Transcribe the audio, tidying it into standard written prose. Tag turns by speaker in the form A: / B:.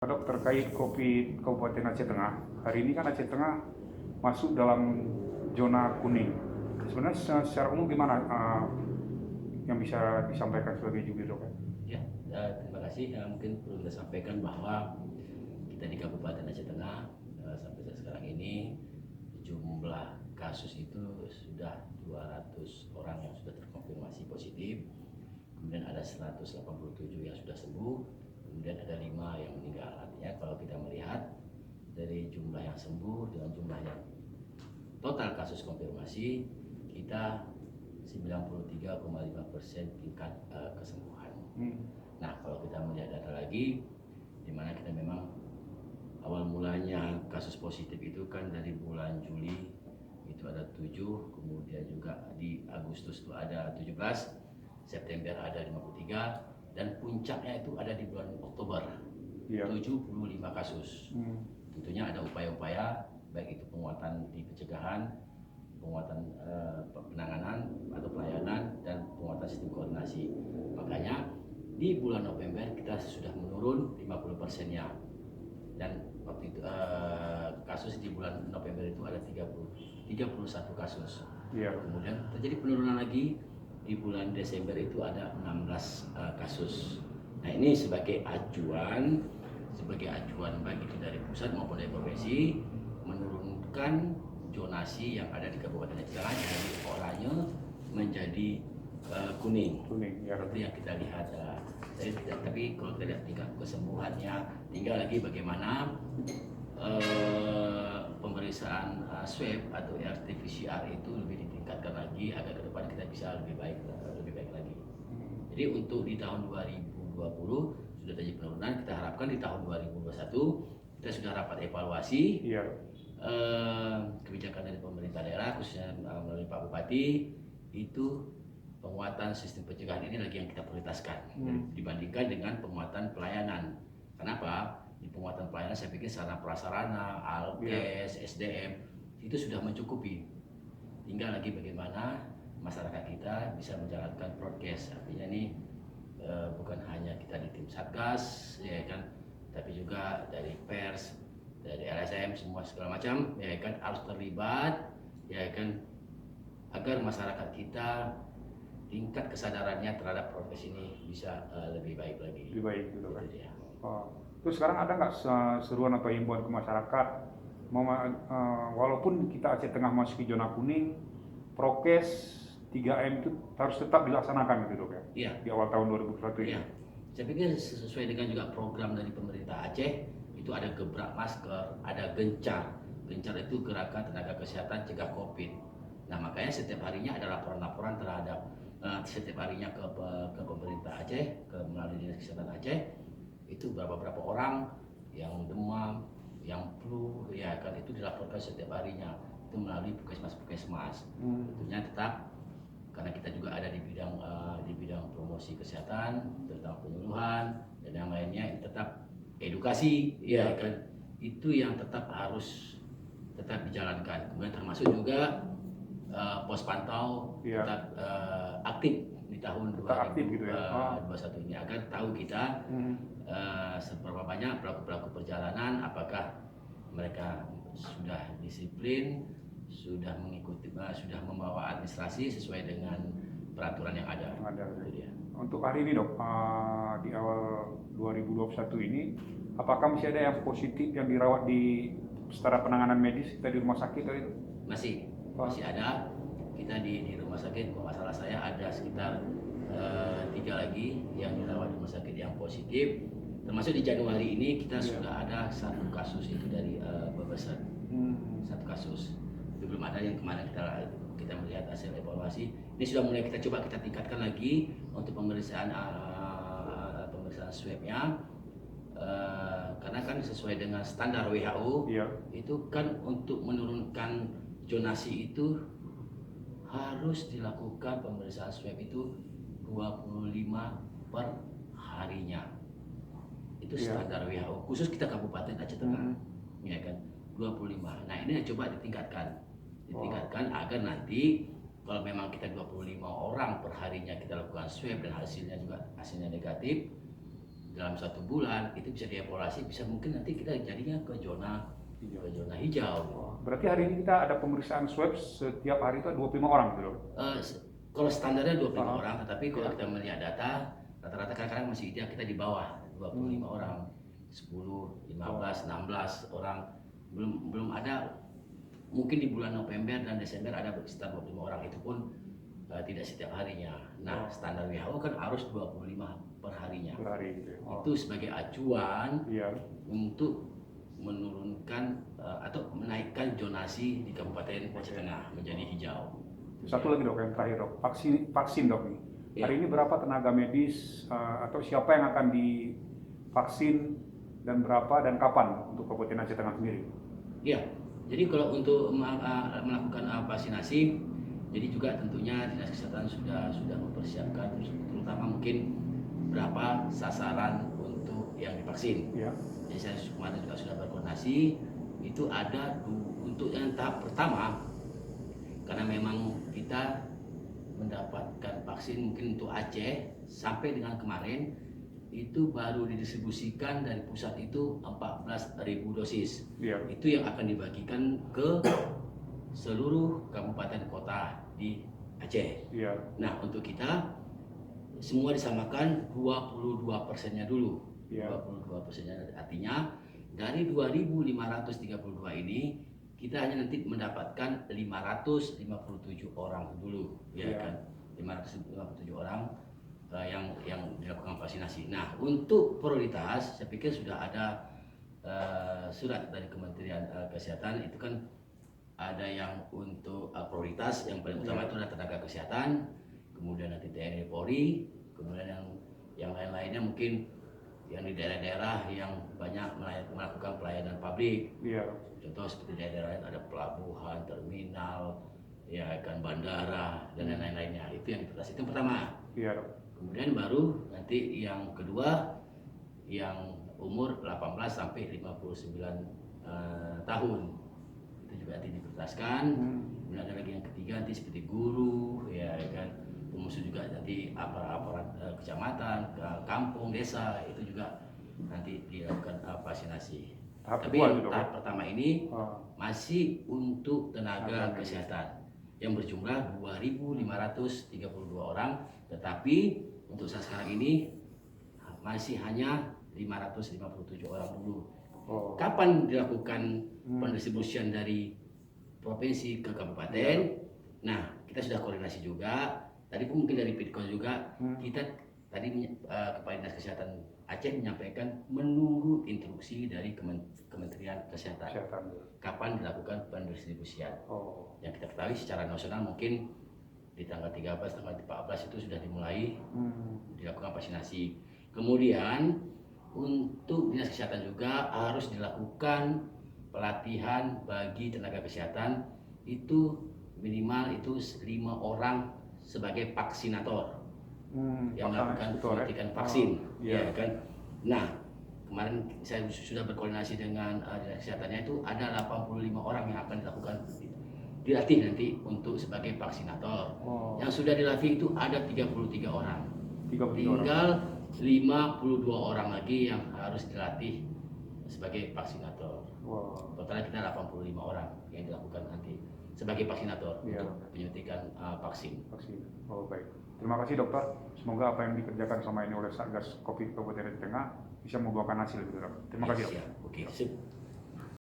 A: Dok, terkait COVID Kabupaten Aceh Tengah, hari ini kan Aceh Tengah masuk dalam zona kuning. Sebenarnya secara umum gimana yang bisa disampaikan sebagai jubir, dok?
B: Ya, terima kasih. Mungkin perlu kita sampaikan bahwa kita di Kabupaten Aceh Tengah sampai saat sekarang ini jumlah kasus itu sudah 200 orang yang sudah terkonfirmasi positif, kemudian ada 187 yang sudah sembuh, kemudian ada 5 yang meninggal. Artinya kalau kita melihat dari jumlah yang sembuh dengan jumlah yang total kasus konfirmasi, kita 93,5% tingkat kesembuhan. Nah, kalau kita melihat data lagi, di mana kita memang awal mulanya kasus positif itu kan dari bulan Juli itu ada 7, kemudian juga di Agustus itu ada 17, September ada 53, dan puncaknya itu ada di bulan Oktober, 75 kasus. Tentunya ada upaya-upaya, baik itu penguatan di pencegahan, penguatan penanganan atau pelayanan, dan penguatan sistem koordinasi. Makanya di bulan November kita sudah menurun 50%-nya, dan waktu itu kasus di bulan November itu ada 31 kasus. Kemudian terjadi penurunan lagi di bulan Desember itu ada 16 kasus. Nah, ini sebagai acuan baik itu dari pusat maupun dari provinsi menurunkan zonasi yang ada di Kabupaten Aceh Tengah dari oranye menjadi kuning. Itu yang kita lihat. Tapi kalau kita lihat tingkat kesembuhannya, tinggal lagi bagaimana pemeriksaan swab atau RT-PCR itu lebih ditingkatkan lagi agar ke depan kita bisa lebih baik lagi. Jadi untuk di tahun 2020 sudah terjadi penurunan, kita harapkan di tahun 2021 kita sudah rapat evaluasi kebijakan dari pemerintah daerah, khususnya melalui Pak Bupati, itu penguatan sistem pencegahan ini lagi yang kita prioritaskan dibandingkan dengan penguatan pelayanan. Kenapa? Di penguatan pelayanan saya pikir sarana prasarana, alkes, SDM itu sudah mencukupi. Tinggal lagi bagaimana masyarakat kita bisa menjalankan prokes. Artinya ini bukan hanya kita di tim Satgas, ya kan, tapi juga dari pers, dari LSM, semua segala macam, ya kan, harus terlibat, ya kan, agar masyarakat kita tingkat kesadarannya terhadap prokes ini bisa lebih baik lagi.
A: Lebih baik gitu kan. Terus sekarang ada nggak seruan atau himbauan ke masyarakat, walaupun kita Aceh Tengah masuk ke zona kuning, prokes 3M itu harus tetap dilaksanakan gitu, dok ya?
B: Iya.
A: Di awal tahun 2021 ini.
B: Iya. Saya pikir sesuai dengan juga program dari pemerintah Aceh, itu ada gebrak masker, ada gencar. Gencar itu gerakan tenaga kesehatan cegah COVID. Nah, makanya setiap harinya ada laporan-laporan terhadap setiap harinya ke pemerintah Aceh, melalui Dinas Kesehatan Aceh, itu berapa orang yang demam, yang flu, ya kan, itu dilaporkan setiap harinya, itu melalui puskesmas. Tentunya tetap karena kita juga ada di bidang promosi kesehatan, terutama penyuluhan dan yang lainnya, tetap edukasi, ya kan, itu yang tetap harus dijalankan. Kemudian termasuk juga pos pantau tetap aktif di tahun 2021 ini agar tahu kita seberapa banyak pelaku perjalanan, apakah mereka sudah disiplin, sudah mengikuti, sudah membawa administrasi sesuai dengan peraturan yang ada.
A: Untuk hari ini, dok, di awal 2021 ini, apakah masih ada yang positif yang dirawat di setara penanganan medis kita di rumah sakit itu?
B: Masih ada. Kita di rumah sakit, kalau masalah saya ada sekitar 3 lagi yang dirawat di rumah sakit yang positif. Termasuk di Januari ini kita sudah ada 1 kasus itu dari Bebesan, 1 kasus. Itu belum ada yang kemarin kita melihat hasil evaluasi. Ini sudah mulai kita coba kita tingkatkan lagi untuk pemeriksaan swabnya, karena kan sesuai dengan standar WHO itu kan untuk menurunkan zonasi itu harus dilakukan pemeriksaan swab itu 25 per harinya. Itu standar WHO, khusus kita Kabupaten Aceh Tengah, ya kan, 25. Nah, ini coba ditingkatkan agar nanti kalau memang kita 25 orang per harinya kita lakukan swab dan hasilnya negatif, dalam 1 bulan itu bisa dievaluasi, bisa mungkin nanti kita jadinya ke zona hijau.
A: Berarti hari ini kita ada pemeriksaan swab setiap hari itu 25 orang gitu loh.
B: Kalau standarnya 25 orang, tetapi kalau kita melihat data, rata-rata kadang-kadang masih kita di bawah 25 orang, 10, 15, 16 orang, belum ada. Mungkin di bulan November dan Desember ada sekitar 25 orang, itu pun tidak setiap harinya. Nah, standar WHO kan harus 25 per harinya.
A: Per hari gitu.
B: Itu sebagai acuan untuk menurunkan atau menaikkan zonasi di Kabupaten Aceh Tengah menjadi hijau.
A: Satu lagi dok, yang terakhir dok, vaksin dok nih. Hari ini berapa tenaga medis atau siapa yang akan divaksin dan berapa dan kapan untuk Kabupaten Aceh Tengah sendiri?
B: Iya, jadi kalau untuk melakukan vaksinasi, jadi juga tentunya Dinas Kesehatan sudah mempersiapkan, terutama mungkin berapa sasaran untuk yang divaksin. Ya. Jadi saya kemarin juga sudah berkoordinasi, itu ada untuk yang tahap pertama, karena memang kita mendapatkan vaksin mungkin untuk Aceh sampai dengan kemarin itu baru didistribusikan dari pusat itu 14.000 dosis. Ya. Itu yang akan dibagikan ke seluruh kabupaten kota di Aceh. Ya. Nah, untuk kita semua disamakan 22%-nya dulu. Ya. 22%-nya artinya dari 2.532 ini kita hanya nanti mendapatkan 557 orang dulu, ya kan? 557 orang yang dilakukan vaksinasi. Nah, untuk prioritas, saya pikir sudah ada surat dari Kementerian Kesehatan, itu kan ada yang untuk prioritas, yang paling utama itu adalah tenaga kesehatan, kemudian nanti TNI Polri, kemudian yang lain-lainnya mungkin yang di daerah-daerah yang banyak melakukan pelayanan publik. Contoh seperti daerah lain ada pelabuhan, terminal, ya kan, bandara dan lain-lainnya. Itu yang diprioritas. Itu yang pertama. Kemudian baru nanti yang kedua yang umur 18 sampai 59 tahun. Itu juga nanti diprioritaskan. Kemudian ada lagi yang ketiga nanti seperti guru, ya kan, pemusuh juga nanti aparat kecamatan, kampung, desa, itu juga nanti dilakukan vaksinasi. Tapi tahap pertama ini masih untuk tenaga kesehatan yang berjumlah 2.532 orang, tetapi untuk saat sekarang ini masih hanya 557 orang dulu. Kapan dilakukan pendistribusian dari provinsi ke kabupaten? Nah, kita sudah koordinasi juga. Tadi pun mungkin dari Pitko juga, kita tadi Kepala Dinas Kesehatan Aceh menyampaikan menunggu instruksi dari Kementerian Kesehatan. Kapan dilakukan pendistribusian. Yang kita ketahui secara nasional mungkin di tanggal 13, tanggal 14 itu sudah dimulai dilakukan vaksinasi. Kemudian untuk Dinas Kesehatan juga harus dilakukan pelatihan bagi tenaga kesehatan, itu minimal itu 5 orang sebagai vaksinator yang melakukan penyuntikan vaksin, ya kan. Nah, kemarin saya sudah berkoordinasi dengan Dinas Kesehatannya, itu ada 85 orang yang akan dilatih nanti untuk sebagai vaksinator. Yang sudah dilatih itu ada 33 orang. Tinggal 52 orang lagi yang harus dilatih sebagai vaksinator. Totalnya kita 85 orang yang dilakukan nanti sebagai vaksinator untuk penyuntikan vaksin.
A: Baik. Terima kasih dokter. Semoga apa yang dikerjakan selama ini oleh Satgas Covid Kabupaten Aceh Tengah bisa membuahkan hasil gitu, dok. Terima kasih, dok.
B: Oke, sip.